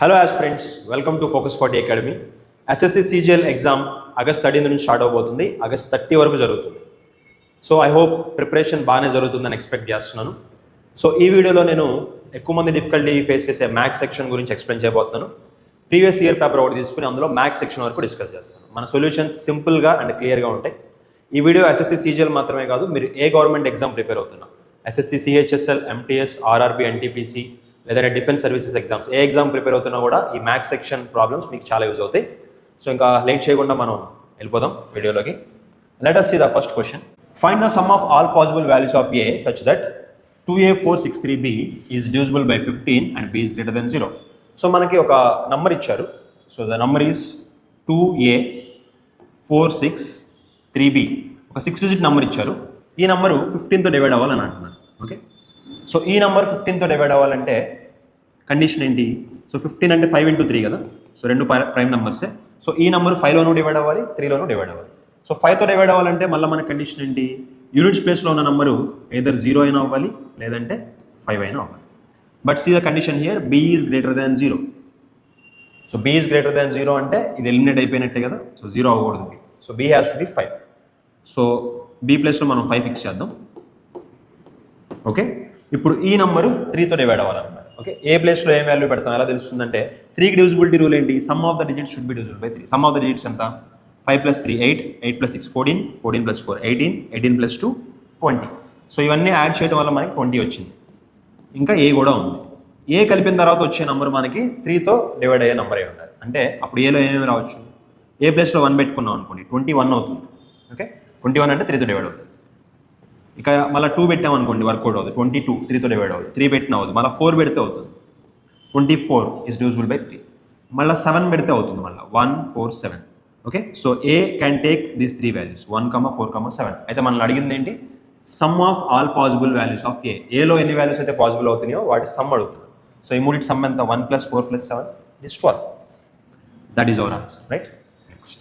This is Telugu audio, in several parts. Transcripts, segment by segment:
Hello aspirants, welcome to focus 40 academy. SSC CGL exam August 13 నుంచి స్టార్ట్ అవబోతుంది. ఆగస్ట్ 30 వరకు జరుగుతుంది. సో ఐ హోప్ ప్రిపరేషన్ బాగానే జరుగుతుందని ఎక్స్పెక్ట్ చేస్తున్నాను. సో ఈ వీడియోలో నేను ఎక్కువ మంది డిఫికల్టీ ఫేస్ చేసే మ్యాథ్స్ సెక్షన్ గురించి ఎక్స్ప్లెయిన్ చేయబోతున్నాను. ప్రీవియస్ ఇయర్ పేపర్ ఒకటి తీసుకుని అందులో మ్యాథ్స్ సెక్షన్ వరకు డిస్కస్ చేస్తాను. మన సొల్యూషన్స్ సింపుల్గా అండ్ క్లియర్గా ఉంటాయి. ఈ వీడియో ఎస్ఎస్సి సిజిఎల్ మాత్రమే కాదు, మీరు ఏ గవర్నమెంట్ ఎగ్జామ్ ప్రిపేర్ అవుతున్నా, SSC CHSL, MTS, RRB, NTPC లేదా డిఫెన్స్ సర్వీసెస్ ఎగ్జామ్స్ ఏ ఎగ్జామ్ ప్రిపేర్ అవుతున్నా కూడా ఈ మ్యాథ్స్ సెక్షన్ ప్రాబ్లమ్స్ మీకు చాలా యూజ్ అవుతాయి. సో ఇంకా లేట్ చేయకుండా మనం వెళ్ళిపోదాం వీడియోలోకి. Let us see the first question. Find the sum of all possible values of a such that 2a463b is divisible by 15 and b is greater than 0. So మనకి ఒక నంబర్ ఇచ్చారు. So the number is 2a463b. ఒక 6 డిజిట్ నెంబర్ ఇచ్చారు. ఈ నెంబరు 15తో డివైడ్ అవ్వాలని అంటున్నాను. ఓకే, సో ఈ నెంబర్ 15తో డివైడ్ అవ్వాలంటే కండిషన్ ఏంటి? సో 15 అంటే 5 into 3 కదా. సో రెండు ప్రైమ్ నెంబర్సే. సో ఈ నెంబర్ 5లోనూ డివైడ్ అవ్వాలి, 3లోనూ డివైడ్ అవ్వాలి. సో 5తో డివైడ్ అవ్వాలంటే మళ్ళీ మన కండిషన్ ఏంటి? యూనిట్స్ ప్లేస్లో ఉన్న నెంబరు either 0 అయినా అవ్వాలి లేదంటే 5 అయినా అవ్వాలి. But see the condition here, b is greater than 0. So b is greater than 0 అంటే ఇది ఎలిమినేట్ అయిపోయినట్టే కదా. సో 0 అవ్వకూడదు b. So b has to be 5. So b ప్లేస్లో మనం 5 ఫిక్స్ చేద్దాం. ఓకే, ఇప్పుడు ఈ నెంబరు 3తో డివైడ్ అవ్వాలన్నమాట. ఓకే, ఏ ప్లేస్లో ఏం వాల్యూ పెడతాం ఎలా తెలుస్తుందంటే 3కి డివిజిబిలిటీ రూల్ ఏంటి? Sum of the digits should be divisible by 3. Some of the digits ఎంత? 5 + 3 8, 8 + 6 14, 14 + 4 18, 18 + 2 20. సో ఇవన్నీ యాడ్ చేయడం వల్ల మనకి 20 వచ్చింది. ఇంకా ఏ కూడా ఉంది. ఏ కలిపిన తర్వాత వచ్చే నెంబర్ మనకి 3తో డివైడ్ అయ్యే నెంబర్ అయి ఉండాలి. అంటే అప్పుడు ఏలో ఏమేమి రావచ్చు? ఏ ప్లేస్లో 1 పెట్టుకున్నాం అనుకోండి, 21 అవుతుంది. ఓకే, 21 అంటే 3తో డివైడ్ అవుతుంది. ఇక మళ్ళీ 2 పెట్టామనుకోండి, వర్కౌట్ అవుతుంది. 22 3తో డివైడ్ అవుతుంది. 3 పెట్టిన అవుతుంది. మళ్ళీ 4 పెడితే అవుతుంది. 24 ఈజ్ డివిజిబుల్ బై 3. మళ్ళీ 7 పెడితే అవుతుంది. మళ్ళీ 1 4 7. Okay, so a can take these 3 values 1, 4, 7. అయితే మనల్ని అడిగింది ఏంటి? Sum of all possible values of a. ఏలో ఎన్ని వాల్యూస్ అయితే పాసిబుల్ అవుతున్నాయో వాటి సమ్ అడుగుతుంది. సో ఈ మూడింటి సమ్ ఎంత? 1 + 4 + 7 is 12. That is our answer, right? Next,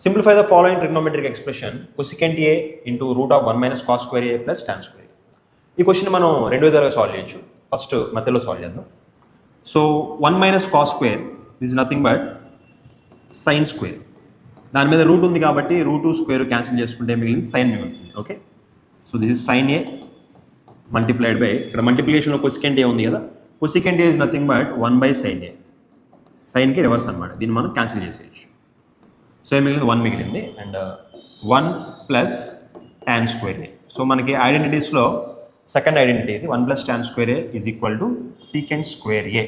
simplify the following trigonometric expression cosecant a into root of 1 - cos square a plus tan square a. ఈ క్వశ్చన్ మనం రెండు విధాలుగా సాల్వ్ చేయొచ్చు. ఫస్ట్ మధ్యలో సాల్వ్ చేద్దాం. So 1 - cos square is nothing but sin square. దాని మీద రూట్ ఉంది కాబట్టి రూట్ స్క్వేర్ క్యాన్సిల్ చేసుకుంటే మిగిలింది సైన్ మిగులుతుంది. Okay, so this is sin a multiplied by, ఇక్కడ మల్టిప్లికేషన్లో cosecant a ఉంది కదా. cosecant a is nothing but 1/sin a. సైన్కి రివర్స్ అనమాట. దీన్ని మనం క్యాన్సిల్ చేసేయచ్చు. సో ఏం మిగిలింది? 1 మిగిలింది. And 1 + tan square a. So మనకి ఐడెంటిటీస్లో సెకండ్ ఐడెంటిటీ ఇది. 1 + tan square a is equal to secant square a.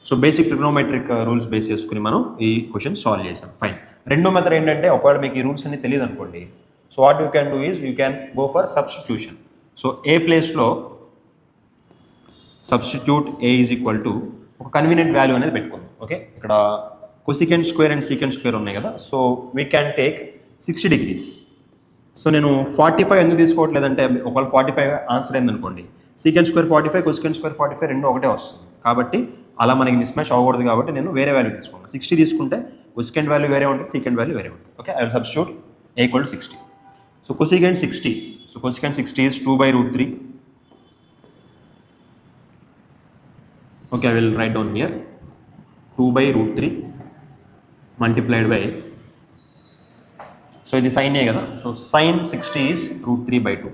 So basic trigonometric rules base చేసుకుని మనం ఈ క్వశ్చన్ సాల్వ్ చేసాం. ఫైన్. రెండో మెథడ్ ఏంటంటే, ఒకవేళ మీకు ఈ రూల్స్ అన్ని తెలియదు అనుకోండి, so what you can do is you can go for substitution. So a ప్లేస్లో substitute a is equal to ఒక కన్వీనియంట్ వాల్యూ అనేది పెట్టుకుందాం. ఓకే, ఇక్కడ cosecant square and secant square ఉన్నాయి కదా. So we can take 60 degrees. So నేను 45 ఎందుకు తీసుకోవట్లేదంటే, ఒకవేళ 45 ఆన్సర్ అయిందనుకోండి, secant square 45, cosecant square 45 రెండు ఒకటే వస్తుంది. కాబట్టి అలా మనకి మిస్ మ్యాచ్ అవ్వకూడదు కాబట్టి నేను వేరే వాల్యూ తీసుకున్నాను. 60 తీసుకుంటే cosecant వాల్యూ వేరే ఉంటుంది, secant వాల్యూ వేరే ఉంటుంది. Okay, I will substitute a = 60. So cosecant 60. So cosecant 60 is 2/√3. Okay, I will write down here 2/√3 multiplied by, so ఇది sin a కదా. So sin 60 is √3/2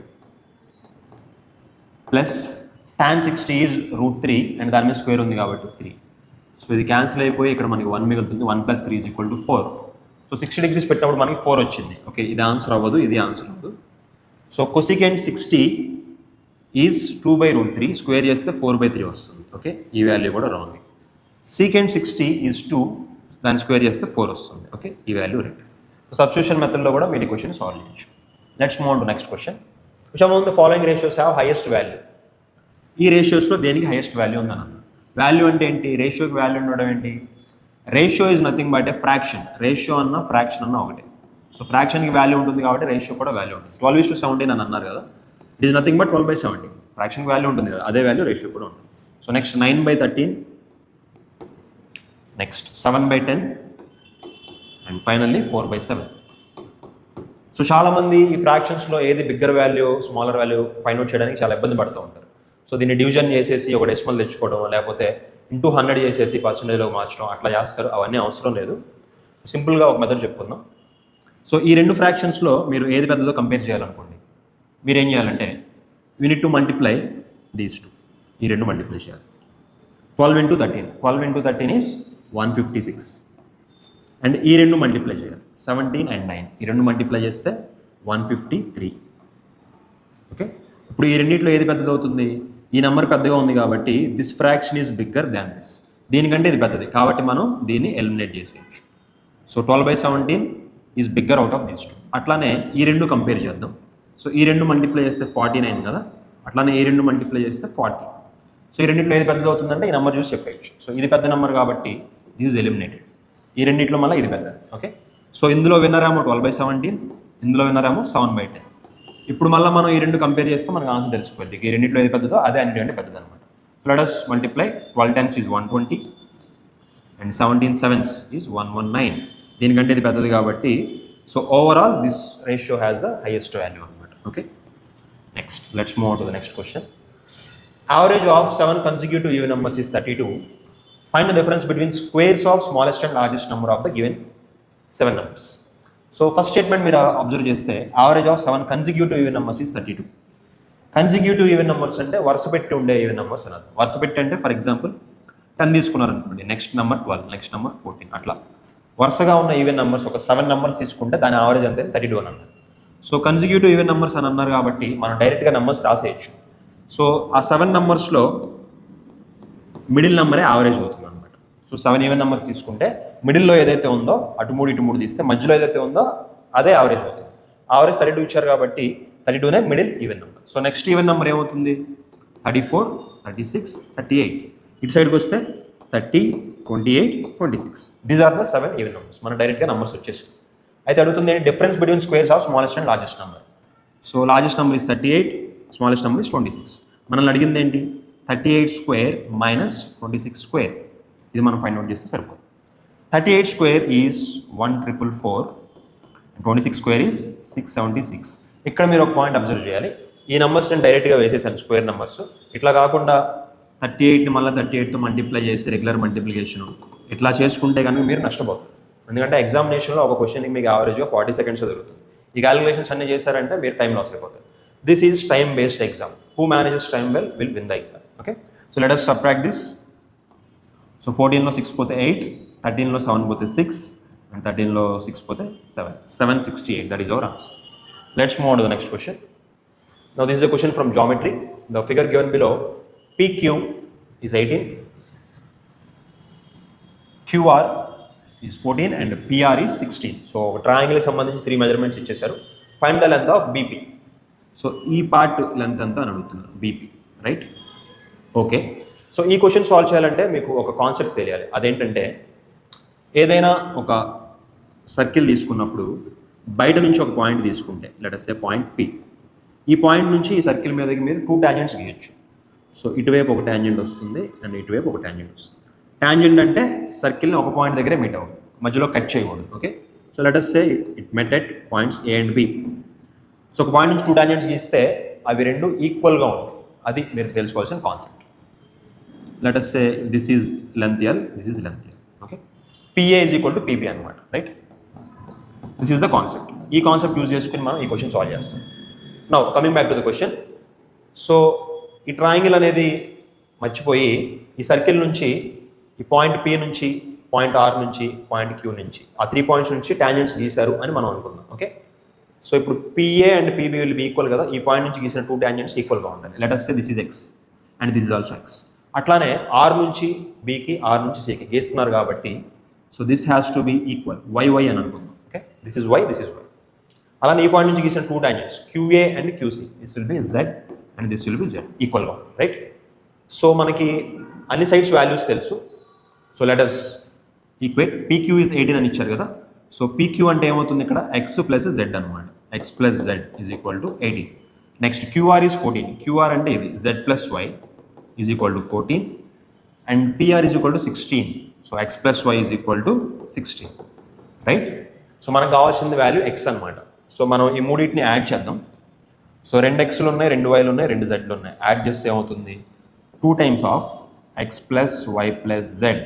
plus tan 60 is √3 and దాని మీద స్క్వేర్ ఉంది కాబట్టి 3. సో ఇది క్యాన్సిల్ అయిపోయి ఇక్కడ మనకి 1 మిగులుతుంది. 1 + 3 is equal to 4. So 60 degrees పెట్టినప్పుడు మనకి 4 వచ్చింది. ఓకే, ఇది ఆన్సర్ అవ్వదు, ఇది ఆన్సర్ అవ్వదు. సో cosecant 60 ఈజ్ 2/√3, స్క్వేర్ చేస్తే 4/3 వస్తుంది. ఓకే, ఈ వాల్యూ కూడా రాంగ్. secant 60 ఈజ్ 2, దాన్ని స్క్వేర్ చేస్తే 4 వస్తుంది. ఓకే, ఈ వాల్యూ రైట్. సో సబ్స్టిట్యూషన్ మెథడ్లో కూడా మీరు ఈ క్వశ్చన్ సాల్వ్ చేయొచ్చు. Let's move on to next question. Which among the following ratios have highest value? ఈ రేషియోస్లో దేనికి హైయెస్ట్ వాల్యూ ఉందన్న? వాల్యూ అంటే ఏంటి? రేషియోకి వాల్యూ ఉండడం ఏంటి? Ratio is nothing but A fraction. Ratio అన్న ఫ్రాక్షన్ అన్న ఒకటే. సో ఫ్రాక్షన్కి వాల్యూ ఉంటుంది కాబట్టి రేషియో కూడా వాల్యూ ఉంటుంది. 12:17 అని అన్నారు కదా, ఇట్ ఈస్ నథింగ్ బట్ 12/17. ఫ్రాక్షన్కి వాల్యూ ఉంటుంది కదా, అదే వాల్యూ రేషియో కూడా ఉంటుంది. So next 9/13, next 7/10 and finally 4/7. So చాలామంది ఈ ఫ్రాక్షన్స్లో ఏది bigger value smaller value find out చేయడానికి చాలా ఇబ్బంది పడుతూ ఉంటారు. సో దీన్ని డివిజన్ చేసేసి ఒక డెసిమల్ తెచ్చుకోవడం, లేకపోతే ఇంటూ 100 చేసేసి పర్సెంటేజ్లో మార్చడం అట్లా చేస్తారు, అవన్నీ అవసరం లేదు. సింపుల్గా ఒక మెథడ్ చెప్పుకుందాం. సో ఈ రెండు ఫ్రాక్షన్స్లో మీరు ఏది పెద్దదో కంపేర్ చేయాలనుకోండి, మీరు ఏం చేయాలంటే unit to multiply these two, ఈ రెండు మల్టిప్లై చేయాలి. 12 into 13, 12 into 13 is 156. అండ్ ఈ రెండు మల్టిప్లై చేయాలి, 17 and 9, ఈ రెండు మల్టిప్లై చేస్తే 153. ఓకే, ఇప్పుడు ఈ రెండింటిలో ఏది పెద్దది అవుతుంది? ఈ నెంబర్ పెద్దగా ఉంది కాబట్టి this fraction is bigger than this, దీనికంటే ఇది పెద్దది కాబట్టి మనం దీన్ని ఎలిమినేట్ చేసేయచ్చు. So 12/17 is bigger out of this two. అట్లానే ఈ రెండు కంపేర్ చేద్దాం. సో ఈ రెండు మల్టిప్లై చేస్తే 49 కదా, అట్లానే ఈ రెండు మల్టిప్లై చేస్తే 40. సో ఈ రెండింటిలో ఏది పెద్దది అవుతుందంటే ఈ నెంబర్ చూసి చెప్పేయచ్చు. సో ఇది పెద్ద నెంబర్ కాబట్టి దిస్ ఈజ్ ఎలిమినేటెడ్. ఈ రెండింటిలో మళ్ళీ ఇది పెద్దది. ఓకే, సో ఇందులో విన్నరేమో 12/17, ఇందులో విన్నరేమో 7/10. ఇప్పుడు మళ్ళీ మనం ఈ రెండు కంపేర్ చేస్తే మనకు ఆన్సర్ తెలిసిపోద్ది, ఈ రెండింటిలో ఏది పెద్దదో అదే అన్నిటికంటే పెద్దది అనమాట. Let us multiply 12 10s is 120 and 17 7s is 119. దీనికంటే ఇది పెద్దది కాబట్టి so overall this ratio has the highest value అనమాట. Okay, next let's move on to the next question. Average of 7 consecutive even numbers is 32. Find the difference between squares of smallest and largest number of the given 7 numbers. So first statement మీరు అబ్జర్వ్ చేస్తే average of 7 consecutive even numbers is 32. Consecutive even numbers అంటే వరుస పెట్టి ఉండే ఈవెన్ నెంబర్స్ అన్నది. వరుస పెట్టి అంటే ఫర్ ఎగ్జాంపుల్ 10 తీసుకున్నారనుకోండి, నెక్స్ట్ నెంబర్ 12, నెక్స్ట్ నెంబర్ 14, అట్లా వరుసగా ఉన్న ఈవెన్ నెంబర్స్ ఒక 7 నెంబర్స్ తీసుకుంటే దాని యావరేజ్ అంతే 32 అని అన్నారు. సో కన్సిక్యూటివ్ ఈవెన్ నెంబర్స్ అని అన్నారు కాబట్టి మనం డైరెక్ట్గా నెంబర్స్ రాసేయచ్చు. సో ఆ 7 నెంబర్స్లో మిడిల్ నెంబరే యావరేజ్ అవుతుంది అనమాట. సో 7 ఈవెన్ నెంబర్స్ తీసుకుంటే మిడిల్లో ఏదైతే ఉందో అటు 3 ఇటు 3 తీస్తే మధ్యలో ఏదైతే ఉందో అదే యావరేజ్ అవుతుంది. యావరేజ్ 32 ఇచ్చారు కాబట్టి 32నే middle even number. So next even number ఏమవుతుంది? 34, 36, 38. ఇటు సైడ్కి వస్తే 30, 28, 26. These are the 7 even numbers. మన డైరెక్ట్గా నెంబర్స్ వచ్చేసి అయితే అడుగుతుంది difference between squares of smallest and largest number. So largest number is 38, smallest number is 26. మనల్ని అడిగింది ఏంటి? 38 స్క్వేర్ మైనస్ 26 స్క్వేర్. ఇది మనం ఫైండ్ అవుట్ చేస్తే సరిపోతుంది. 38 స్క్వేర్ ఈజ్ 1444, 26 స్క్వేర్ ఈజ్ 676. ఇక్కడ మీరు ఒక పాయింట్ అబ్జర్వ్ చేయాలి. ఈ నెంబర్స్ నేను డైరెక్ట్గా వేసేసాను స్క్వేర్ నెంబర్స్. ఇట్లా కాకుండా 38ని మళ్ళీ 38తో మల్టిప్లై చేసి రెగ్యులర్ మల్టిప్లికేషన్ ఇట్లా చేసుకుంటే కనుక మీరు నష్టపోతారు. ఎందుకంటే ఎగ్జామినేషన్లో ఒక క్వశ్చన్కి మీకు యావరేజ్గా 40 సెకండ్స్ దొరుకుతుంది. ఈ క్యాలిక్యులేషన్స్ అన్ని చేశారంటే మీరు టైం లాస్ అయిపోతారు. This is time based exam. Who manages time well will win the exam. Okay, so let us subtract this. So 14లో 6 పోతే 8, 13లో 7 పోతే 6 అండ్ 13లో 6 పోతే 7, 768. That is our answer. Let's move on to the next question. Now this is a question from geometry. The figure given below, PQ is 18, QR is 14 and PR is 16. So triangle సంబంధించి 3 measurements ఇచ్చేశారు. Find the length of BP. So ఈ పార్ట్ లెంత్ ఎంత అని అడుగుతున్నారు, BP, రైట్? ఓకే, సో ఈ క్వశ్చన్ సాల్వ్ చేయాలంటే మీకు ఒక కాన్సెప్ట్ తెలియాలి. అదేంటంటే ఏదైనా ఒక సర్కిల్ తీసుకున్నప్పుడు బయట నుంచి ఒక పాయింట్ తీసుకుంటే let us say point P. ఈ పాయింట్ నుంచి ఈ సర్కిల్ మీదకి మీరు 2 టాంజెంట్స్ గీయచ్చు. సో ఇటువైపు ఒక టాంజెంట్ వస్తుంది అండ్ ఇటువైపు ఒక టాంజెంట్ వస్తుంది. టాంజెంట్ అంటే సర్కిల్ని ఒక పాయింట్ దగ్గరే మీట్ అవ్వదు, మధ్యలో కట్ చేయకూడదు. Okay, so let us say it met at points A and B. So ఒక పాయింట్ నుంచి 2 టాంజెంట్స్ గీస్తే అవి రెండు ఈక్వల్గా ఉంటాయి. అది మీరు తెలుసుకోవాల్సిన concept. Let us say this is length L, this is length L. Okay, PA is equal to PB అనమాట, right? This is the concept. ఈ కాన్సెప్ట్ యూజ్ చేసుకుని మనం ఈ క్వశ్చన్ సాల్వ్ చేస్తాం. Now coming back to the question. So ఈ ట్రయాంగిల్ అనేది మర్చిపోయి ఈ సర్కిల్ నుంచి ఈ పాయింట్ P నుంచి పాయింట్ R నుంచి పాయింట్ Q నుంచి ఆ 3 పాయింట్స్ నుంచి టాంజెంట్స్ గీశారు అని మనం అనుకుందాం. ఓకే, సో ఇప్పుడు PA and PB will be equal కదా. ఈ పాయింట్ నుంచి గీసిన 2 టాంజెంట్స్ ఈక్వల్గా ఉంటాయి. Let us say this is X and this is also X. అట్లానే R నుంచి Bకి R నుంచి Cకి గీస్తున్నారు కాబట్టి so this has to be equal YY అని అనుకుందాం. Okay, this is Y, this is Y. అలానే ఈ పాయింట్ నుంచి గీసిన 2 tangents QA and QC, this will be Z and this will be Z, ఈక్వల్గా ఉంటుంది, రైట్? సో మనకి అన్ని సైడ్స్ వాల్యూస్ తెలుసు. So let us equate. PQ is 18 అని ఇచ్చారు కదా. సో PQ అంటే ఏమవుతుంది ఇక్కడ? X ప్లస్ Z అనమాట. X plus Z is equal to 18. Next QR is 14. QR అంటే ఇది Z plus Y is equal to 14 and PR is equal to 16. So X plus Y is equal to 16, right? So మనకు కావాల్సింది వాల్యూ X అనమాట. సో మనం ఈ మూడింటిని యాడ్ చేద్దాం. సో 2 X'లు ఉన్నాయి, 2 Y'లు ఉన్నాయి, 2 Z'లు ఉన్నాయి. యాడ్ చేస్తే ఏమవుతుంది? 2 times of x plus y plus z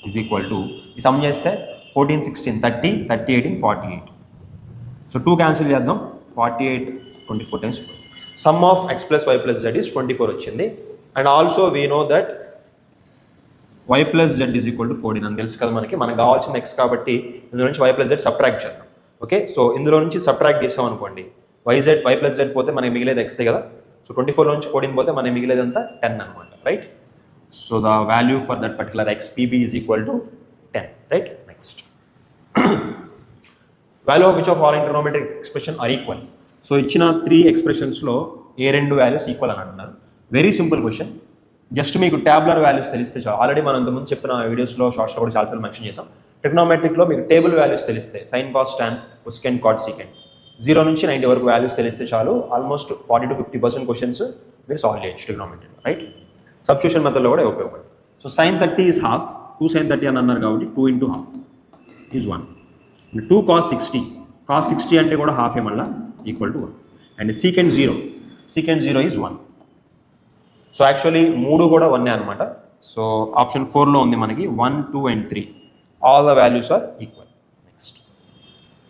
is equal to ఈ సమ్ చేస్తే 14, 16, 30, 30, 18, 48. సో 2 క్యాన్సిల్ చేద్దాం. 48, 24 times. Sum of x plus y plus z is 24 వచ్చింది. And also we know that y plus z is equal to 14 అని తెలుసు కదా మనకి. మనకు కావాల్సిన ఎక్స్ కాబట్టి ఇందులో నుంచి వై ప్లస్ జెడ్ సబ్ట్రాక్ట్ చేద్దాం. ఓకే, సో ఇందులో నుంచి సబ్ట్రాక్ట్ చేసాం అనుకోండి, వై ప్లస్ జెడ్ పోతే మనకి మిగిలేదు ఎక్సే కదా. సో 24 నుంచి 14 పోతే మనకి మిగిలేదంతా 10 అనమాట, right. So the value for that particular X PB is equal to 10, right. Next, value of which of all trigonometric expression are equal. So ఇచ్చిన 3 ఎక్స్ప్రెషన్స్లో ఏ 2 వాల్యూస్ ఈక్వల్ అని అంటున్నారు. Very simple question. జస్ట్ మీకు ట్యాబులర్ వాల్యూస్ తెలిస్తే చాలు. ఆల్రెడీ మనం ఇంతకుముందు చెప్పిన వీడియోస్లో షార్ట్స్లో కూడా చాలాసార్లు మెన్షన్ చేసాం. ట్రిగ్నోమెట్రిక్లో మీకు టేబుల్ వాల్యూస్ తెలిస్తే sine cos tan cosecant cot secant 0 నుంచి 90 వరకు వాల్యూస్ తెలిస్తే చాలు. ఆల్మోస్ట్ 40 to 50% క్వశ్చన్స్ మీరు సాల్వ్ చేయొచ్చు ట్రిగ్నోమెట్రీలో, రైట్. సబ్స్టిట్యూషన్ మెథడ్లో కూడా ఉపయోగపడుతుంది. So sin 30 is half, 2 sin 30 అని అన్నారు కాబట్టి 2 into half is 1. 2 cos 60, cos 60 అంటే కూడా హాఫ్ మళ్ళీ equal to 1. And secant 0 is 1. So actually 3 కూడా 1 అనమాట. సో ఆప్షన్ 4లో ఉంది మనకి 1, 2 and 3. All the values are equal. Next,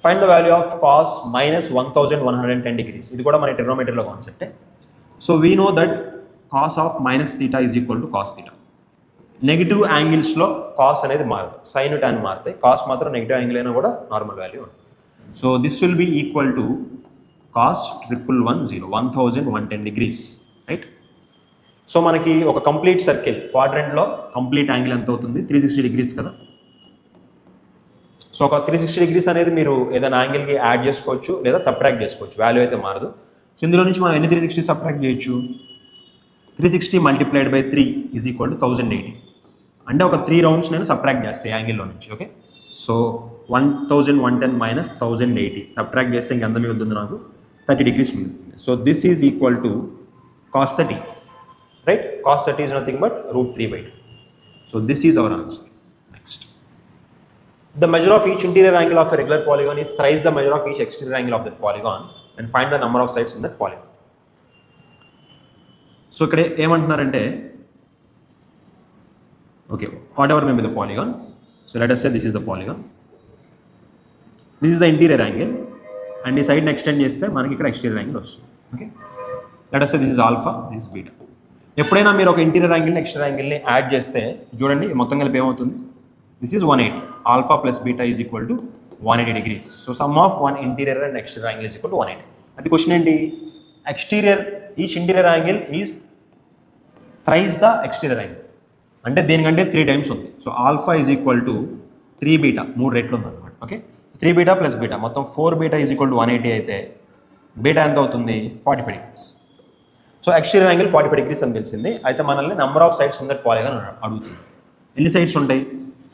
find the value of cos minus 1110 degrees. ఇది కూడా మన ట్రిగ్నోమెట్రీలో కాన్సెప్టే. So we know that cos of minus theta is equal to cos theta. Negative యాంగిల్స్లో కాస్ అనేది మారదు, సైన్ టాన్ మారుతాయి. కాస్ మాత్రం నెగిటివ్ యాంగిల్ అయినా కూడా నార్మల్ వాల్యూ ఉంటుంది. So this will be equal to cos 1110 degrees, right. So మనకి ఒక కంప్లీట్ సర్కిల్ క్వాడ్రంట్లో కంప్లీట్ యాంగిల్ ఎంత అవుతుంది? 360 degrees కదా. సో ఒక 360 degrees అనేది మీరు ఏదైనా యాంగిల్కి యాడ్ చేసుకోవచ్చు లేదా సబ్ట్రాక్ట్ చేసుకోవచ్చు, వాల్యూ అయితే మారదు. సో ఇందులో నుంచి మనం ఎన్ని 360 సబ్ట్రాక్ట్ చేయొచ్చు? 360 multiplied by 3 is equal to 1080. అంటే ఒక 3 రౌండ్స్ నేను సబ్ట్రాక్ట్ చేస్తాను యాంగిల్లో నుంచి. ఓకే, సో 1110 మైనస్ 1080 సబ్ట్రాక్ట్ చేస్తే ఇంకెంత మిగులుతుంది? నాకు 30 degrees మిగులుతుంది. So this is equal to cos 30, right. cos 30 is nothing but √3/2. So this is our answer. Next, the measure of each interior angle of a regular polygon is thrice the measure of each exterior angle of that polygon and find the number of sides in that polygon. So ఇక్కడ ఏమంటున్నారంటే, okay, what ever may be the polygon. So let us say this is the polygon, this is the interior angle and ఈ సైడ్ని ఎక్స్టెండ్ చేస్తే మనకి ఇక్కడ ఎక్స్టీరియర్ యాంగిల్ వస్తుంది. Okay, let us say this is alpha, this is beta. ఎప్పుడైనా మీరు ఒక ఇంటీరియర్ యాంగిల్ని ఎక్స్టీరియర్ యాంగిల్ని యాడ్ చేస్తే చూడండి మొత్తం కలిపి ఏమవుతుంది? This is 180. Alpha plus beta is equal to 180 degrees. So some of one interior and exterior angle is equal to 180. అది క్వశ్చన్ ఏంటి? Exterior, each interior angle is thrice the exterior angle. అంటే దేనికంటే 3 times ఉంది. So alpha is equal to 3 beta, 3 రెట్లు ఉంది అనమాట. ఓకే, 3 బీటా ప్లస్ బీటా మొత్తం 4 బీటా ఈజ్ ఈక్వల్ టు 180 అయితే బీటా ఎంత అవుతుంది? 45 degrees. So exterior angle 45 degrees అని తెలిసింది. అయితే మనల్ని number of sides in that polygon అడుగుతుంది. ఎన్ని సైడ్స్ ఉంటాయి?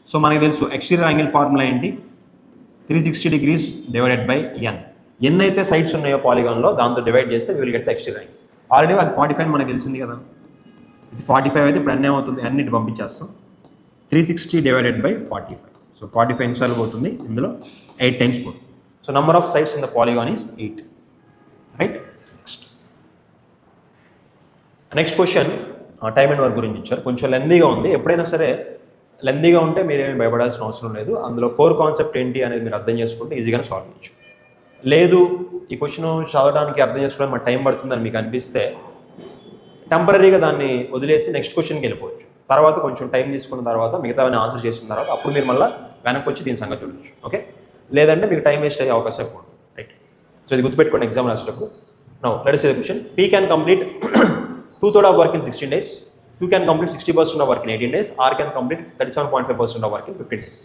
సో మనకి తెలుసు ఎక్స్టీరియర్ యాంగిల్ ఫార్ములా ఏంటి? 360 degrees డివైడెడ్ బై n. ఎన్ని అయితే సైడ్స్ ఉన్నాయో పాలిగాన్లో దాంతో డివైడ్ చేస్తే will get the exterior angle. Already అది 45 మనకు తెలిసింది కదా. ఇది 45 అయితే ఇప్పుడు అన్నీ ఏమవుతుంది? అన్నిటి పంపించేస్తాం. 360 డివైడెడ్ బై 45. సో 45 నిమిషాలు పోతుంది, ఇందులో 8 times పోతుంది. So number of sides in the polygon is 8, right. Next question time and work గురించి ఇచ్చారు. కొంచెం లెందీగా ఉంది. ఎప్పుడైనా సరే లెందీగా ఉంటే మీరేమీ భయపడాల్సిన అవసరం లేదు. అందులో కోర్ కాన్సెప్ట్ ఏంటి అనేది మీరు అర్థం చేసుకుంటే ఈజీగానే సాల్వ్ చేయొచ్చు. లేదు ఈ క్వశ్చన్ చదవడానికి అర్థం చేసుకోవడానికి మాకు టైం పడుతుందని మీకు అనిపిస్తే టెంపరీగా దాన్ని వదిలేసి నెక్స్ట్ క్వశ్చన్కి వెళ్ళిపోవచ్చు. తర్వాత కొంచెం టైం తీసుకున్న తర్వాత మిగతావన్నీ ఆన్సర్ చేసిన తర్వాత అప్పుడు మీరు మళ్ళీ వెనక్కి వచ్చి దీని సంగతి చూడొచ్చు. ఓకే, లేదంటే మీకు టైం వేస్ట్ అయ్యే అవకాశం ఎక్కువ ఉంటుంది, రైట్. సో ఇది గుర్తుపెట్టుకోండి ఎగ్జామ్ రాసేటప్పుడు. Now let us see the question. P can complete 2/3 of work in 16 days. Q can complete 60% of work in 18 days. R can complete 37.5% of work in 15 days.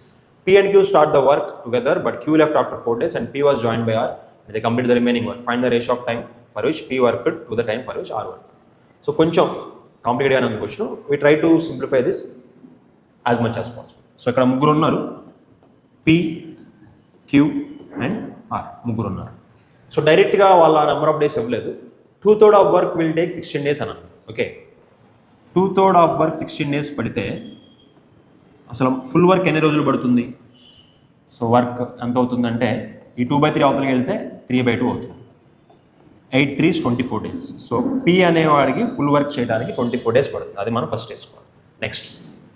P and Q start the work together, but Q left after 4 days and P was joined by R. They complete the remaining work. Find the ratio of time for which P worked to the time for which R worked. So కొంచెం కాంప్లికేటెడ్గా ఉంది question. We try to simplify this as much as possible. So ఇక్కడ ముగ్గురు ఉన్నారు, P, Q and R ముగ్గురు ఉన్నారు. సో డైరెక్ట్గా వాళ్ళ నెంబర్ ఆఫ్ డేస్ ఇవ్వలేదు. 2/3 of work will take 16 days అన్నాను. ఓకే, 2/3 of work 16 days పడితే అసలు ఫుల్ వర్క్ ఎన్ని రోజులు పడుతుంది? సో వర్క్ ఎంత అవుతుందంటే ఈ 2/3 అవతలకి వెళ్తే 3/2 అవుతుంది. 8 3 24 days. సో P అనేవాడికి ఫుల్ వర్క్ చేయడానికి 24 days పడుతుంది. అది మనం ఫస్ట్ వేసుకోవాలి. Next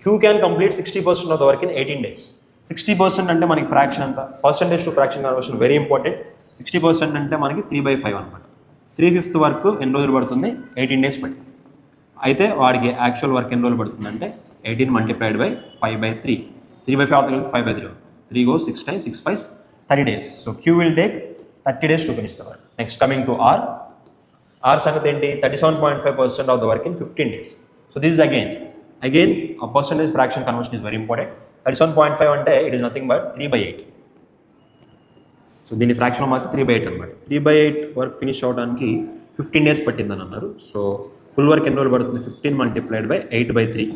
Q can complete 60% of the work in 18 days. 60% అంటే మనకి ఫ్రాక్షన్ అంతా percentage to fraction conversion very important. 60% అంటే మనకి 3/5 అనమాట. 3/5 వర్క్ ఎన్ని రోజులు పడుతుంది? 18 days పడుతుంది. అయితే వాడికి యాక్చువల్ వర్క్ ఎన్ని రోజులు పడుతుంది అంటే 18 మల్టిప్లైడ్ బై 5/3. 3/5 అవుతుంది, 5/3. 3 goes 6 times 6 5 30 days. So Q will take 30 days to finish the work. Next coming to R. R సంగతి ఏంటి? 37.5% of the work in 15 days. So this is again a percentage fraction conversion is very important. 37.5 అంటే it is nothing but 3/8. So దీని ఫ్రాక్షన్ మార్క్స్ 3/8 అనమాట. 3/8 వర్క్ ఫినిష్ అవడానికి 15 days పట్టిందని అన్నారు. సో ఫుల్ వర్క్ ఎన్ని రోజులు పడుతుంది? 15 multiplied by 8/3.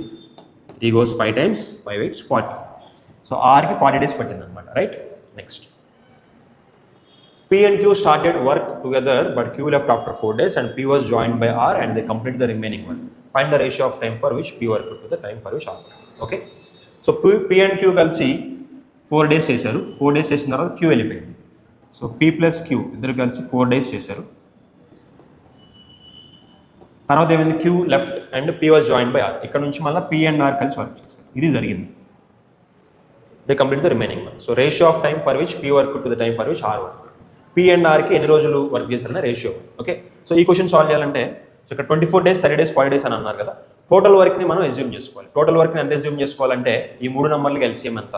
3 goes 5 times 5 8 40. So ఆర్కి 40 days పట్టింది అనమాట, right? Next P and Q started work together but Q left after 4 days and P was joined by R and they completed the remaining work. Find the ratio of time for which P worked to the time for which R worked. Okay? So P and Q కలిసి 4 days చేశారు. 4 days చేసిన తర్వాత Q వెళ్ళిపోయింది. సో P plus Q ఇద్దరు కలిసి 4 days చేశారు. తర్వాత ఏమైంది? Q left and P was joined by R. ఇక్కడ నుంచి మళ్ళీ P and R కలిసి వర్క్ చేశారు. ఇది జరిగింది. They completed the remaining work. So ratio of time for which P worked to the time for which R worked. P and Rకి ఎన్ని రోజులు వర్క్ చేశారన్న రేషియో. ఓకే, సో ఈ క్వశ్చన్ సాల్వ్ చేయాలంటే సో ఇక్కడ 24 days 30 days 40 days అని అన్నారు కదా. టోటల్ వర్క్ని మనం ఎస్యూమ్ చేసుకోవాలి. టోటల్ వర్క్ని ఎంత ఎస్యూమ్ చేసుకోవాలంటే ఈ 3 నెంబర్లకి ఎల్సిఎం ఎంత?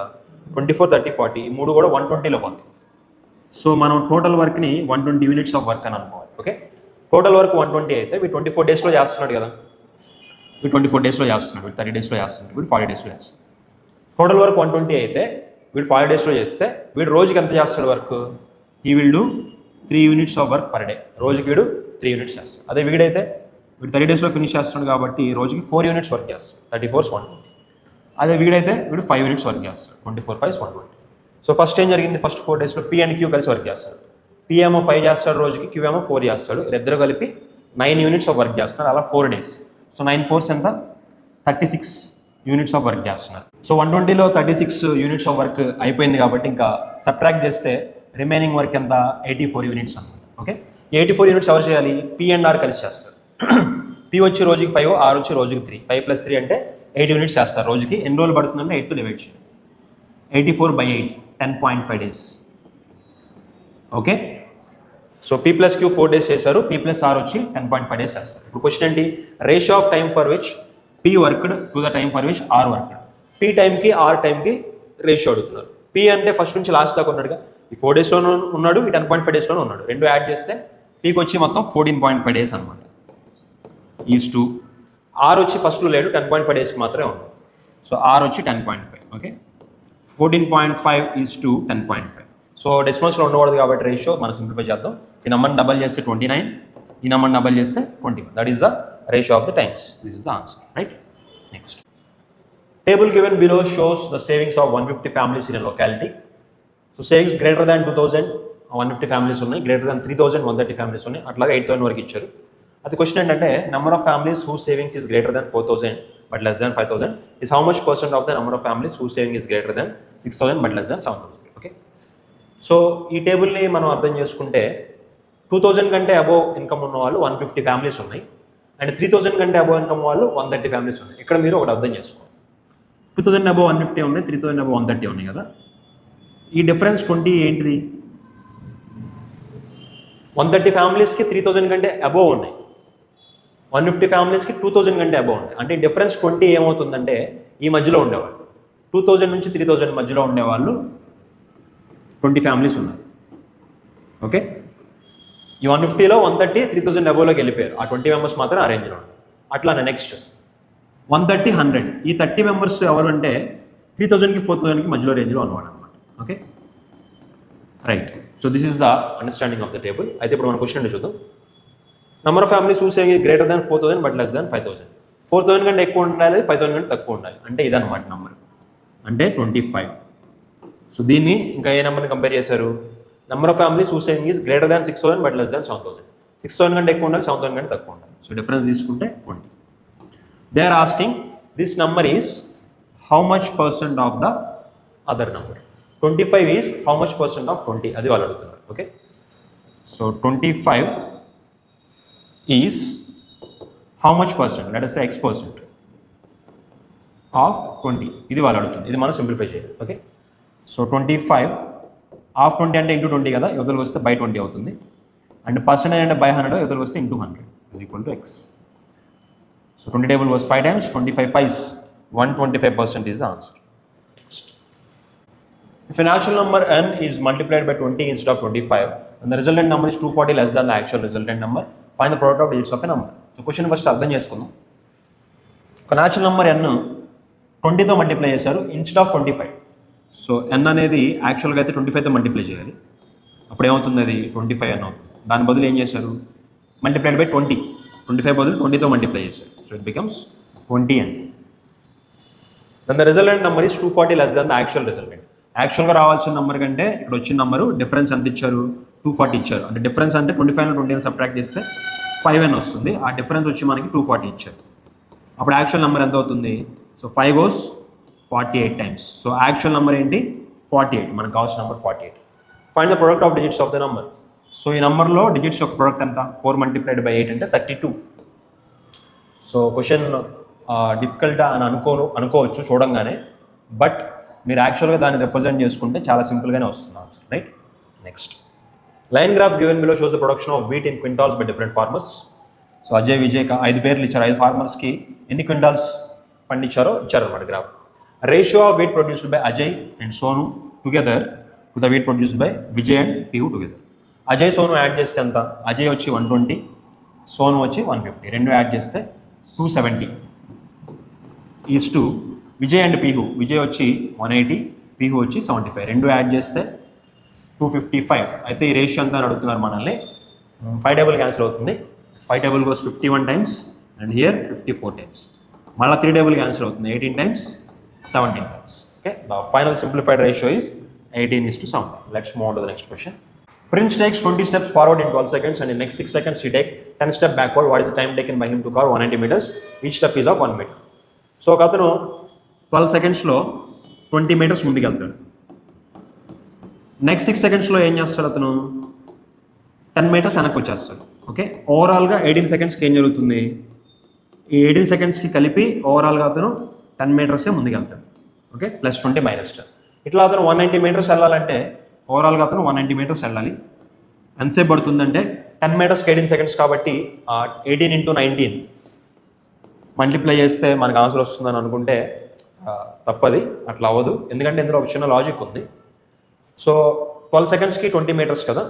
24 30 40. ఈ 3 కూడా 120లో పోతాయి. సో మనం టోటల్ వర్క్ని 120 యూనిట్స్ ఆఫ్ వర్క్ అని అనుకోవాలి. ఓకే, టోటల్ వర్క్ 120 అయితే వీడు 24 daysలో చేస్తున్నాడు కదా. వీడు 24 daysలో చేస్తున్నాడు, వీడు 30 daysలో చేస్తున్నాడు, వీడు 40 daysలో చేస్తున్నాడు. టోటల్ వర్క్ 120 అయితే వీడు 40 daysలో చేస్తే వీడు రోజుకి ఎంత చేస్తాడు work? He will do 3 units of work per day. రోజుకి వీడు 3 units చేస్తాడు. అదే వీడైతే వీడు 30 daysలో ఫినిష్ చేస్తున్నాడు కాబట్టి రోజుకి 4 units వర్క్ చేస్తాడు. 34 is 120. అదే వీడైతే వీడు 5 units వర్క్ చేస్తాడు. 24 5 is 120. సో ఫస్ట్ ఏం జరిగింది? ఫస్ట్ 4 daysలో P and Q కలిసి వర్క్ చేస్తాడు. P ఏమో 5 చేస్తాడు రోజుకి, Q ఏమో 4 చేస్తాడు. ఇద్దరు కలిపి 9 units ఆఫ్ వర్క్ చేస్తున్నారు. అలా 4 days. సో 9 4s ఎంత? 36 units ఆఫ్ వర్క్ చేస్తున్నారు. సో 120లో 36 units ఆఫ్ వర్క్ అయిపోయింది కాబట్టి ఇంకా సబ్ట్రాక్ట్ చేస్తే రిమైనింగ్ వర్క్ ఎంత? 84 units అన్నమాట. ఓకే, 84 units ఎవరు చేయాలి? P and R కలిసి చేస్తారు. P వచ్చి రోజుకి 5, R వచ్చి రోజుకి 3. 5 + 3 అంటే 8 units చేస్తారు రోజుకి. ఎన్ని రోజులు పడుతుందంటే 8తో డివైడ్ చేయండి. 84/8 10.5 days. Okay, so P + Q 4 days చేశారు. P + R వచ్చి 10.5 days చేస్తారు. ఇప్పుడు క్వశ్చన్ ఏంటి? Ratio of time for which P worked to the time for which R worked. P టైంకి R టైంకి రేషియో అడుగుతున్నారు. P అంటే ఫస్ట్ నుంచి లాస్ట్ దాకా ఉన్నాడుగా. ఈ 4 daysలోనూ ఉన్నాడు, ఈ 10.5 daysలోనూ ఉన్నాడు. రెండు యాడ్ చేస్తే Pకి వచ్చి మొత్తం 14.5 days అనమాట. ఈజ్ టు R వచ్చి ఫస్ట్లో లేడు, 10.5 daysకి మాత్రమే ఉన్నాడు. సో R వచ్చి 10.5. Okay, 14.5 is to 10.5. సో డెసిమల్స్లో ఉండకూడదు కాబట్టి రేషియో మనం సింప్లిఫై చేద్దాం. ఈ నెంబర్ని డబల్ చేస్తే 29, ఈ నెంబర్ని డబల్ చేస్తే 21. That is the ratio of the times. This is the answer, right? Next table given below shows the savings of 150 families in a locality. So savings greater than 2000 150 families ఉన్నాయి, గ్రేటర్ దాన్ 3000 130 families ఉన్నాయి, అట్లాగే 8000 వరకు ఇచ్చారు. అది క్వశ్చన్ ఏంటంటే number of families who savings is greater than 4000 but less than 5000 is how much % of the number of families who saving is greater than 6000 but less than 7000. Okay, so ఈ టేబుల్ని మనం అర్థం చేసుకుంటే 2000 కంటే అబోవ్ ఇన్కమ్ ఉన్న వాళ్ళు 150 families ఉన్నాయి అండ్ 3000 కంటే అబోవ్ ఇన్కమ్ వాళ్ళు 130 families ఉన్నాయి. ఇక్కడ మీరు ఒకటి అర్థం చేసుకోవాలి. 2000 అబోవ్ 150 ఉన్నాయి, 3000 అబోవ్ 130 ఉన్నాయి కదా. ఈ డిఫరెన్స్ 20 ఏంటిది? 130 ఫ్యామిలీస్కి 3000 కంటే అబోవ్ ఉన్నాయి, 150 ఫ్యామిలీస్కి 2000 కంటే అబోవ్ ఉన్నాయి. అంటే డిఫరెన్స్ 20 ఏమవుతుందంటే ఈ మధ్యలో ఉండేవాళ్ళు 2000 నుంచి 3000 మధ్యలో ఉండేవాళ్ళు 20 ఫ్యామిలీస్ ఉన్నారు. ఓకే, ఈ 150లో 130 3000 అబోవ్లోకి వెళ్ళిపోయారు. ఆ 20 మెంబర్స్ మాత్రం ఆ రేంజ్లో ఉన్నారు. అట్లానే నెక్స్ట్ 130 100 ఈ 30 మెంబర్స్ ఎవరు అంటే 3000కి 4000కి మధ్యలో రేంజ్లో ఉన్నవాడు. Okay, right. So this is the understanding of the table. అయితే ఇప్పుడు మన క్వశ్చన్ చూద్దాం. Number of families who saving greater than 4000 but less than 5000. 4000 కంటే ఎక్కువ ఉండాలి, 5000 కంటే తక్కువ ఉండాలి. అంటే ఇదన్నమాట నెంబర్, అంటే 25. సో దీన్ని ఇంకా ఏ నెంబర్ని కంపేర్ చేశారు? Number of families who saving is greater than 6000 but less than 7000. 6000 కంటే ఎక్కువ ఉండాలి, 7000 కంటే తక్కువ ఉండాలి. సో డిఫరెన్స్ తీసుకుంటే 20. They are asking this number is how much % of the other number. 25 is how much % of 20 అది వాళ్ళు అడుగుతున్నారు. Okay, so 25 is how much %? Let us say X%. Half 20 ఇది వాళ్ళు అడుగుతుంది. ఇది మనం సింప్లిఫై చేయాలి. ఓకే, సో 25 హాఫ్ 20 అంటే ఇంటూ 20 కదా, యువతలకు వస్తే బై 20 అవుతుంది. అండ్ పర్సెంటేజ్ అంటే బై 100, యువతలకు వస్తే into 100 is equal to X. So 20 table was 5 times, 25 5s, 125% is the answer. Next. If a natural number n is multiplied by 20 instead of 25, and the resultant number is 240 less than the actual resultant number, find the product of digits of a number. So question first అర్థం చేసుకుందాం. ఒక న్యాచురల్ నెంబర్ n 20తో మల్టిప్లై చేశారు ఇన్స్టెడ్ ఆఫ్ 25. సో n అనేది యాక్చువల్గా అయితే 25తో మల్టిప్లై చేయాలి. అప్పుడు ఏమవుతుంది, అది 25n అవుతుంది. దాని బదులు ఏం చేశారు, మల్టిప్లైడ్ బై 20, 25 బదులు 20తో మల్టిప్లై చేశారు. So it becomes 20n. Then the resultant number is 240 less than the actual resultant. యాక్చువల్గా రావాల్సిన నెంబర్ కంటే ఇక్కడ వచ్చిన నెంబరు డిఫరెన్స్ ఎంత ఇచ్చారు, 240 ఇచ్చారు. అంటే డిఫరెన్స్ అంటే 25 20 సబ్ట్రాక్ట్ చేస్తే 5n వస్తుంది. ఆ డిఫరెన్స్ వచ్చి మనకి 240 ఇచ్చారు. అప్పుడు యాక్చువల్ నెంబర్ ఎంత అవుతుంది, so 5 goes 48 times. So actual number ఏంటి, 48. మనకు కావాల్సిన number 48. Find the product of digits of the number. So ఈ నెంబర్లో డిజిట్స్ యొక్క ప్రొడక్ట్ ఎంత, 4 multiplied by 8 అంటే 32. సో క్వశ్చన్ డిఫికల్ట్ అని అనుకోవచ్చు చూడంగానే, బట్ మీరు యాక్చువల్గా దాన్ని రిప్రజెంట్ చేసుకుంటే చాలా సింపుల్గానే వస్తుంది answer, right. Next, line graph given below shows the production of wheat in quintals by different farmers. So Ajay Vijay 5 పేర్లు ఇచ్చారు. 5 ఫార్మర్స్కి ఎన్ని క్వింటాల్స్ పండించారో ఇచ్చారన్నమాట graph. Ratio of wheat produced by Ajay and Sonu together to the wheat produced by Vijay and Pihu together. Ajay Sonu add చేస్తే ఎంత, అజయ్ వచ్చి 120, సోను వచ్చి 150, రెండు యాడ్ చేస్తే 270 is to Vijay and Pihu. Vijay వచ్చి 180, పిహు వచ్చి 75, రెండు యాడ్ చేస్తే 255. అయితే ఈ రేషియో అంతా అడుగుతున్నారు మనల్ని. 5 table క్యాన్సిల్ అవుతుంది. 5 table goes 51 times and here 54 times. మళ్ళీ 3 table క్యాన్సిల్ అవుతుంది. 18 times, 17 times. Okay, the final simplified ratio is 18:17. Let's move on to the next question. Prince takes 20 steps forward in 12 seconds and in next 6 seconds he take 10 steps backward. What is the time taken by him to cover 190 meters? Each step is of 1 meter. So ఒక అతను 12 secondsలో 20 meters ముందుకు వెళ్తాడు. నెక్స్ట్ 6 secondsలో ఏం చేస్తాడు, అతను 10 meters వెనక్కి వచ్చేస్తాడు. ఓకే, ఓవరాల్గా 18 secondsకి ఏం జరుగుతుంది, ఈ 18 secondsకి కలిపి ఓవరాల్గా అతను 10 meters ముందుకు వెళ్తాడు. Okay, plus 20 minus 10. ఇట్లా అతను 190 meters వెళ్ళాలంటే ఓవరాల్గా అతను 190 meters వెళ్ళాలి. ఎంతసేపు పడుతుందంటే 10 meters 18 seconds కాబట్టి 18 into 19 మల్టిప్లై చేస్తే మనకు ఆన్సర్ వస్తుందని అనుకుంటే తప్పది, అట్లా అవ్వదు. ఎందుకంటే ఇందులో ఒక చిన్న లాజిక్ ఉంది. సో 12 secondsకి 20 meters కదా.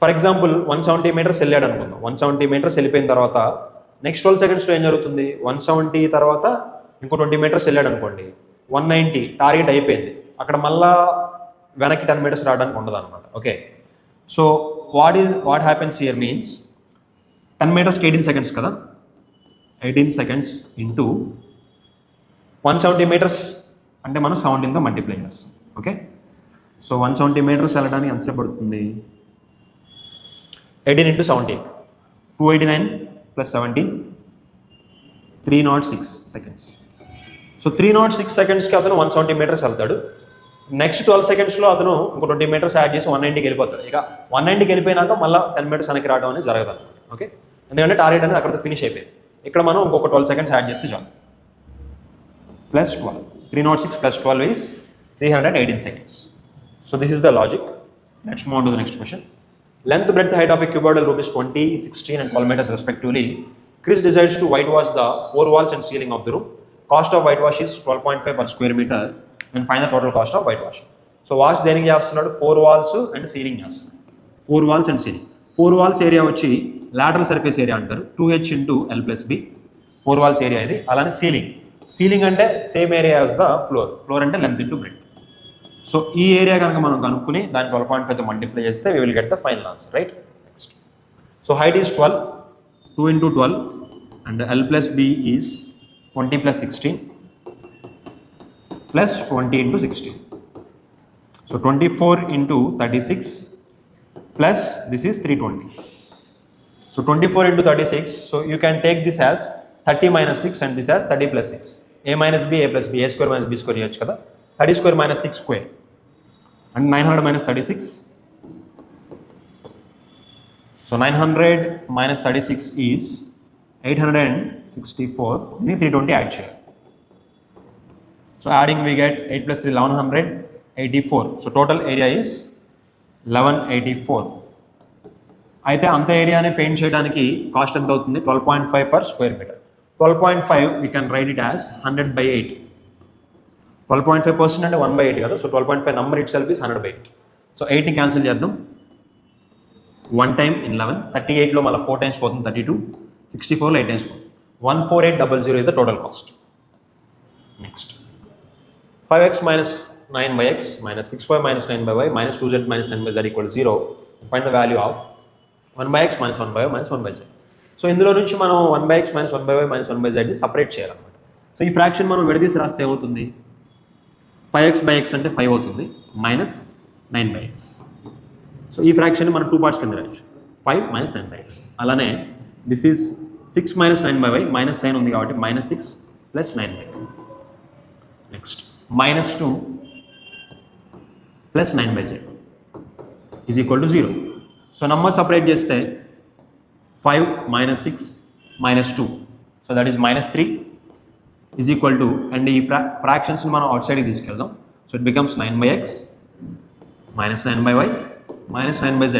ఫర్ ఎగ్జాంపుల్ 170 meters వెళ్ళాడు అనుకుందాం. 170 meters వెళ్ళిపోయిన తర్వాత నెక్స్ట్ 12 secondsలో ఏం జరుగుతుంది, 170 తర్వాత ఇంకో 20 meters వెళ్ళాడు అనుకోండి, 190 టార్గెట్ అయిపోయింది. అక్కడ మళ్ళా వెనక్కి 10 meters రావడానికి ఉండదు అనమాట. Okay, so what happens here means 10 metersకి 18 seconds కదా, 18 seconds ఇంటూ 170 meters అంటే మనం 17తో మల్టిప్లై చేస్తాం. ఓకే, సో 170 meters వెళ్ళడానికి ఎంతసేపు పడుతుంది, 18 into 17, 289 plus 17, 306 seconds. సో 306 secondsకి అతను 170 meters వెళ్తాడు. నెక్స్ట్ 12 secondsలో అతను ఇంకో 20 meters యాడ్ చేసి 190కి వెళ్ళిపోతాడు. ఇక 190కి వెళ్ళిపోయినాక మళ్ళీ 10 meters వెనక్కి రావడం అనేది జరగదు అనమాట. ఓకే, ఎందుకంటే టార్గెట్ అనేది అక్కడితో ఫినిష్ అయిపోయింది. ఇక్కడ మనం ఇంకొక 12 seconds యాడ్ చేస్తే చాలు. Plus 12, 306 plus 12 is 318 seconds. So this is the logic. Let's move on to the next question. Length, breadth, height of a cuboidal room is 20, 16 and 12 meters respectively. Chris decides to whitewash the 4 walls and ceiling of the room. Cost of whitewash is 12.5 per square meter and find the total cost of whitewash. So wash దేనికి చేస్తున్నాడు, 4 walls and ceiling చేస్తున్నాడు. 4 walls and ceiling. 4 walls area వచ్చి lateral surface ఏరియా అంటారు, 2h into l plus b. 4 walls area ఇది. అలానే సీలింగ్ అంటే same area as the floor అంటే లెంత్ ఇంటూ బ్రెడ్త్. సో ఈ ఏరియా కనుక మనం కనుక్కుని దాన్ని 12.5తో మల్టిప్లై చేస్తే we will get the final answer, right? Next. So height is 12, 2 into 12 and l plus b is 20 plus 16 plus 20 into 16. So 24 into 36 plus this is 320. So 24 into 36, so you can take this as 30 minus 6 and this as 30 plus 6. A minus b, a plus b, a square minus b square చేయొచ్చు కదా. 30 square minus 6 square and 900 minus 36. So 900 minus 36 is 864. దీన్ని 320 యాడ్ చేయాలి. So adding we get 8 plus 3 1100, 84. So total area is 1184. అయితే అంత ఏరియాని పెయింట్ చేయడానికి కాస్ట్ ఎంత అవుతుంది 12.5 per square meter. 12.5 we can write it as 100/8. 12.5% అంటే 1/8 కదా. So 12.5 number itself is 100/8. So 8ని క్యాన్సిల్ చేద్దాం. 1 time in 11, 38లో మళ్ళీ 4 times పోతుంది 32, 64లో 8 times పోతుంది. 14800 is the total cost. Next 5x minus 9/x minus 6y minus 9/y minus 2z minus 9/z equal to 0. Find the value of 1/x minus 1/y minus 1/z. So ఇందులో నుంచి మనం 1/x minus 1/y minus 1/zని సపరేట్ చేయాలన్నమాట. సో ఈ ఫ్రాక్షన్ మనం విడదీసి రాస్తే ఏమవుతుంది 5x/x అంటే 5 అవుతుంది మైనస్ 9/x. సో ఈ ఫ్రాక్షన్ మనం 2 parts కింద రాయొచ్చు 5 minus 9/x. అలానే this is 6 minus 9/y minus sign ఉంది కాబట్టి minus 6 plus 9/y. Next minus 2 plus 9/z is equal to 0. So number separate చేస్తే 5 minus 6 minus 2. So that is minus 3 is equal to, and ఈ fractions మనం అవుట్ సైడ్కి తీసుకెళ్దాం. So it becomes 9/x minus 9/y minus 9/z.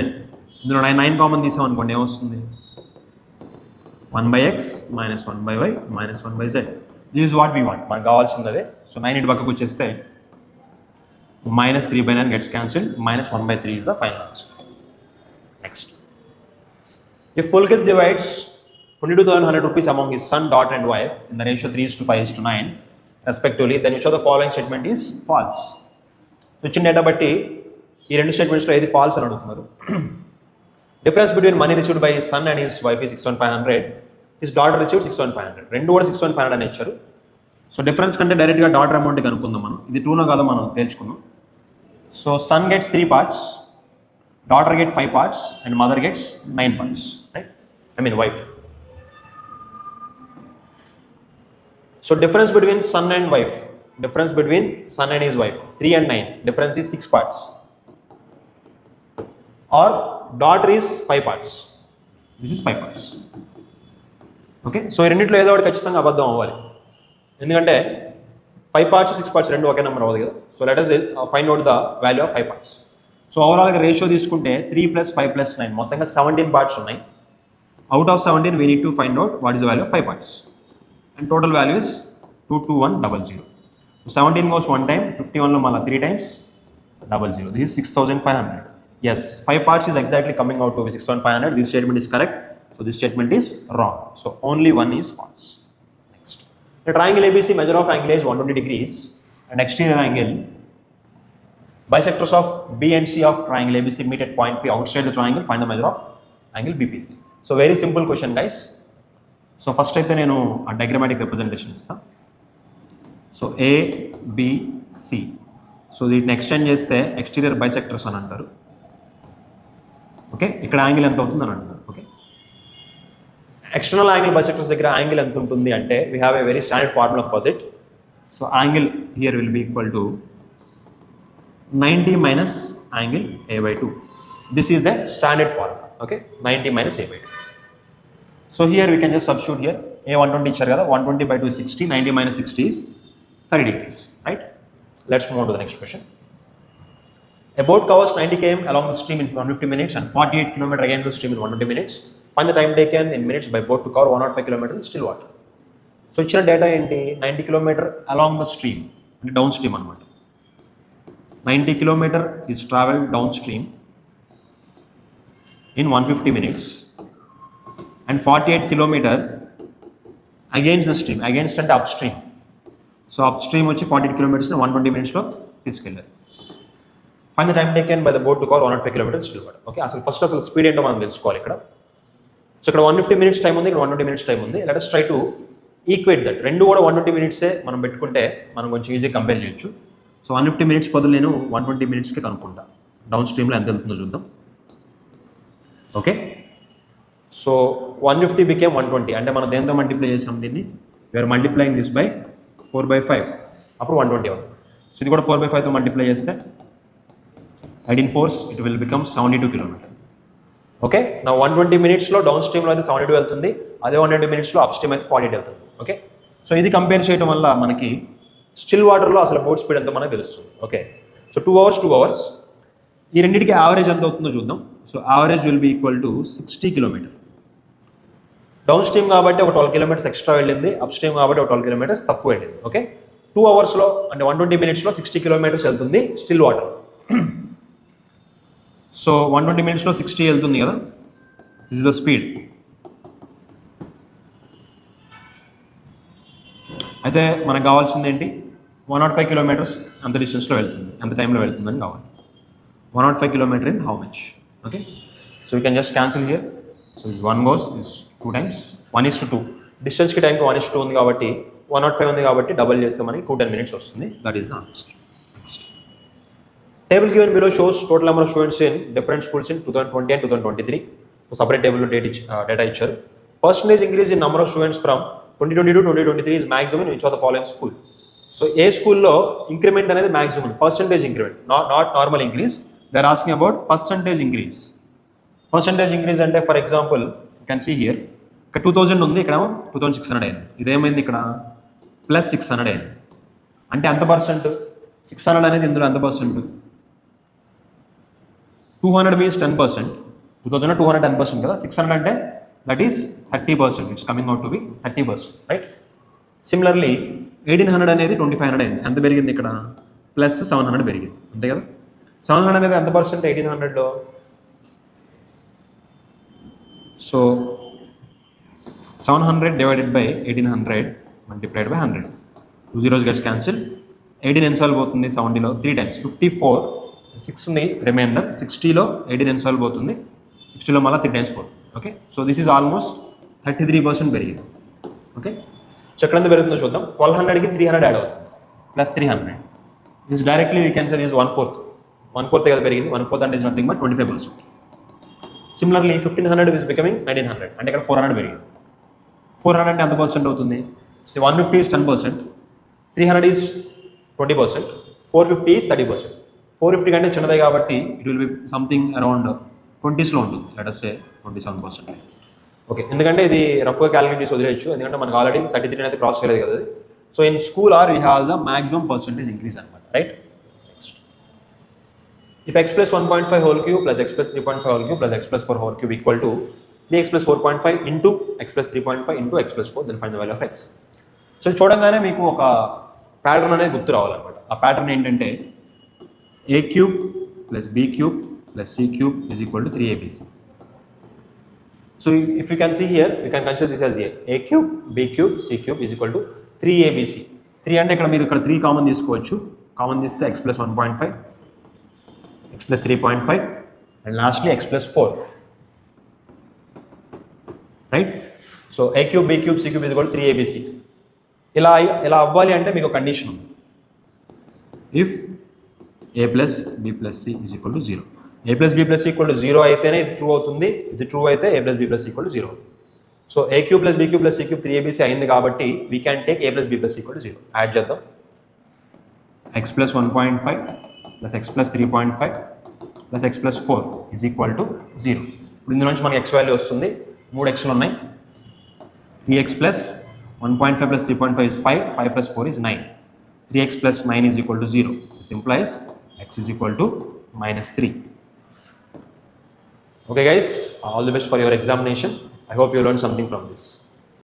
ఇందులో 9 కామన్ తీసాం అనుకోండి ఏమొస్తుంది 1/x minus 1/y minus 1/z. This is what we want. మనకు కావాల్సింది అదే. సో 9 ఇటు పక్కకు వచ్చేస్తే minus 3/9 gets cancelled, minus 1/3 is the final answer. Next. If Pulkit divides 22,100 rupees among his son, daughter and wife in the ratio 3:5:9 respectively, then which of the following statement is false? So ఇచ్చిన డేటా బట్టి ఈ రెండు స్టేట్మెంట్స్లో ఏది ఫాల్స్ అని అడుగుతున్నారు. Difference between money received by his son and his wife is 6,500. His daughter received 6,500. రెండు కూడా 6,500 అని ఇచ్చారు. సో డిఫరెన్స్ కంటే డైరెక్ట్గా డాటర్ అమౌంట్ కనుక్కుందాం మనం. ఇది ట్రూనో కాదో మనం తేల్చుకుందాం. So son gets 3 parts, daughter gets 5 parts, and mother gets 9 parts. Right? I mean wife. So difference between son and wife, difference between son and his wife, 3 and 9, difference is 6 parts. Or daughter is 5 parts. This is 5 parts. Okay. So ఈ రెండింటిలో ఏదో ఒకటి ఖచ్చితంగా అబద్ధం అవ్వాలి. ఎందుకంటే 5 parts 6 parts రెండు ఒకే నెంబర్ అవ్వదు కదా. So let us find out the value of 5 parts. So ఓవరాల్గా రేషియో తీసుకుంటే 3 + 5 + 9 మొత్తంగా 17 parts ఉన్నాయి. Out of 17 we need to find out what is the value of 5 parts. And total value is 22100. 17 goes 1 time, 51లో మళ్ళీ 3 times 00. This is 6,500. Yes, 5 parts is exactly coming out to be 6,500. This statement is correct. So this statement is wrong. So only one is false. Next. The triangle ABC measure of angle is 120 degrees and exterior angle. Bisectors of B and C of triangle ABC meet at point P outside the triangle. Find the measure of angle BPC. So very simple question guys. So first అయితే నేను ఆ diagrammatic representation ఇస్తాను. So A, B, C. So దీన్ని ఎక్స్టెండ్ చేస్తే exterior bisectors అని అంటారు. ఓకే. ఇక్కడ యాంగిల్ ఎంత అవుతుంది అని అంటారు. ఓకే. ఎక్స్టర్నల్ యాంగిల్ బైసెక్టర్స్ దగ్గర యాంగిల్ ఎంత ఉంటుంది అంటే we have a very standard formula for that. So angle here will be equal to 90 minus angle A/2. This is a standard formula. Okay, 90 minus A/2. So here we can just substitute here. A 120 ఇచ్చారు కదా, 120/2 is 60, 90 minus 60 is 30 degrees. Right? Let's move on to the next question. A boat covers 90 km along the stream in 150 minutes and 48 km against the stream in 120 minutes. Find the time taken in minutes by boat to cover 105 km in still water. So ఇచ్చిన డేటా ఏంటి 90 km along the stream అంటే డౌన్ స్ట్రీమ్ అనమాట. 90 km is traveled downstream in 150 minutes and 48 km against the stream. Against అంటే upstream. So upstream వచ్చి 48 km 120 minutes లో తీసుకెళ్ళారు. Find the time taken by the boat to cover 105 km still water. Okay, అసలు స్పీడ్ ఏంటో మనం తెలుసుకోవాలి ఇక్కడ. సో ఇక్కడ 150 minutes టైం ఉంది, ఇక్కడ 120 minutes టైం ఉంది. Let us try to equate that. రెండు కూడా 120 minutes మనం పెట్టుకుంటే మనం కొంచెం ఈజీగా కంపేర్ చేయొచ్చు. సో 150 minutes బదులు నేను 120 minutesకి కనుక్కుంటా. డౌన్ స్ట్రీమ్లో ఎంత వెళ్తుందో చూద్దాం. ఓకే. సో 150 became 120 అంటే మనం దేంతో మల్టిప్లై చేసాం దీన్ని, వీఆర్ మల్టిప్లైయింగ్ దిస్ బై 4/5 అప్పుడు 120 అవుతుంది. సో ఇది కూడా 4/5తో మల్టిప్లై చేస్తే add in force it will become 72 km. Okay. నా 120 minutesలో డౌన్ స్ట్రీమ్లో అయితే 72 వెళ్తుంది, అదే 120 minutesలో అప్ స్ట్రీమ్ అయితే 48 వెళ్తుంది. ఓకే. సో ఇది కంపేర్ చేయడం వల్ల మనకి స్టిల్ వాటర్లో అసలు బోట్ స్పీడ్ ఎంత మనకు తెలుస్తుంది. ఓకే, సో 2 hours ఈ రెండింటికి యావరేజ్ ఎంత అవుతుందో చూద్దాం. So average will be equal to 60 kilometer. Downstream కాబట్టి ఒక 12 kilometers ఎక్స్ట్రా వెళ్ళింది, అప్ స్ట్రీమ్ కాబట్టి ఒక 12 kilometers తక్కువ వెళ్ళింది. ఓకే, 2 hours అంటే 120 minutesలో 60 kilometers వెళ్తుంది స్టిల్ వాటర్. సో 120 minutesలో 60 వెళ్తుంది కదా, దిస్ ఇస్ ద స్పీడ్. అయితే మనకు కావాల్సింది ఏంటి, 105 kilometers అంత డిస్టెన్స్లో వెళ్తుంది, ఎంత టైంలో వెళ్తుందని కావాలి. 105 kilometers in how much? Okay, so you can just cancel here. So this 1 goes, this 2 times 1:2. డిస్టెన్స్కి టైంకి 1:2 ఉంది కాబట్టి 105 ఉంది కాబట్టి డబల్ చేస్తే మనకి 210 minutes వస్తుంది. That is the answer. Next table given below shows total number of students in different schools in 2020 and 2023. Separate టేబుల్లో డేటా ఇచ్చారు. Percentage increase in number of students from 2022 to 2023 is maximum in which of the following school? So ఏ స్కూల్లో ఇంక్రిమెంట్ అనేది maximum, percentage increment, not normal increase. They are asking about percentage increase. Percentage increase అంటే for example you can see here, ఇక్కడ 2000 ఉంది, ఇక్కడ 2600 అయింది. ఇదేమైంది, ఇక్కడ +600 అయింది. అంటే ఎంత పర్సెంట్, 600 అనేది ఇందులో ఎంత పర్సెంట్, 200 మీన్స్ 10%. 2000 200 10% కదా, 600 అంటే that is 30%. It's coming out to be 30%, right. Similarly 1800 అనేది 2500 అయింది. ఎంత పెరిగింది, ఇక్కడ +700 పెరిగింది, అంతే కదా. 700 అనేది ఎంత percent 1800లో, so 700 divided by 1800 multiplied by 100. 2 zeros gets cancelled. 18 ఎన్నిసార్లు పోతుంది 70లో, 3 times 54. 6 ఉంది రిమైండర్, 60లో 18 ఎన్నిసార్లు పోతుంది, 60లో మళ్ళీ 3 times పోతుంది. Okay, so this is almost 33% పెరిగింది. ఓకే, సో ఎక్కడ ఎంత పెరుగుతుందో చూద్దాం. 1200కి 300 యాడ్ అవుతుంది, +300. This directly we can say this 1/4 కదా పెరిగింది. 1/4 అంటే is nothing but 25%. Similarly 1500 is becoming 1900, అంటే ఇక్కడ 400 పెరిగింది. 400 అంటే ఎంత పర్సెంట్ అవుతుంది, సో 150 is 10%, 300 is 20%, 450 is 30%. 450 కంటే చిన్నదే కాబట్టి it will be something around 20sలో ఉంటుంది, లెట్ us say 27%. ఓకే, ఎందుకంటే ఇది రఫ్గా క్యాలిక్యులేట్ చేసి వదిలేయచ్చు, ఎందుకంటే మనకు ఆల్రెడీ 33 అయితే క్రాస్ చేయలేదు కదా. So in school are we have the maximum percentage increase అనమాట, right. If x plus 1.5 whole cube plus x plus 3.5 whole cube plus x plus 4 whole cube equal to 3x plus 4.5 into x plus 3.5 into x plus 4, then find the value of x. So చూడంగానే మీకు ఒక ప్యాటర్న్ అనేది గుర్తు రావాలన్నమాట. ఆ ప్యాటర్న్ ఏంటంటే a cube plus b cube plus c cube is equal to 3abc. So if you can see here, you can consider this as a cube, b cube, c cube is equal to 3abc. 3 అంటే ఇక్కడ మీరు ఇక్కడ 3 కామన్ తీసుకోవచ్చు. కామన్ తీస్తే x plus 1.5, x plus 3.5 and lastly x plus 4, right. So a cube, b cube, c cube is equal to 3abc. ఇలా అవ్వాలి అంటే మీకు కండిషన్ ఉంది. If a plus b plus c is equal to 0, a plus b plus c equal to 0 అయితేనే ఇది ట్రూ అవుతుంది, ఇది ట్రూ అయితే a plus b plus c equal to 0 అవుతుంది. So a cube plus b cube plus c cube 3abc అయింది కాబట్టి we can take a plus b plus c equal to 0. Add చేద్దాం, x plus 1.5 plus x plus 3.5 plus x plus 4 is equal to 0. ఇప్పుడు ఇందులో నుంచి మనకి x వాల్యూ వస్తుంది, 3 x'లు ఉన్నాయి. 3x plus 1.5 plus 3.5 is 5, 5 plus 4 is 9. 3x plus 9 is equal to 0. This implies x is equal to -3. Okay guys, all the best for your examination. I hope you learned something from this.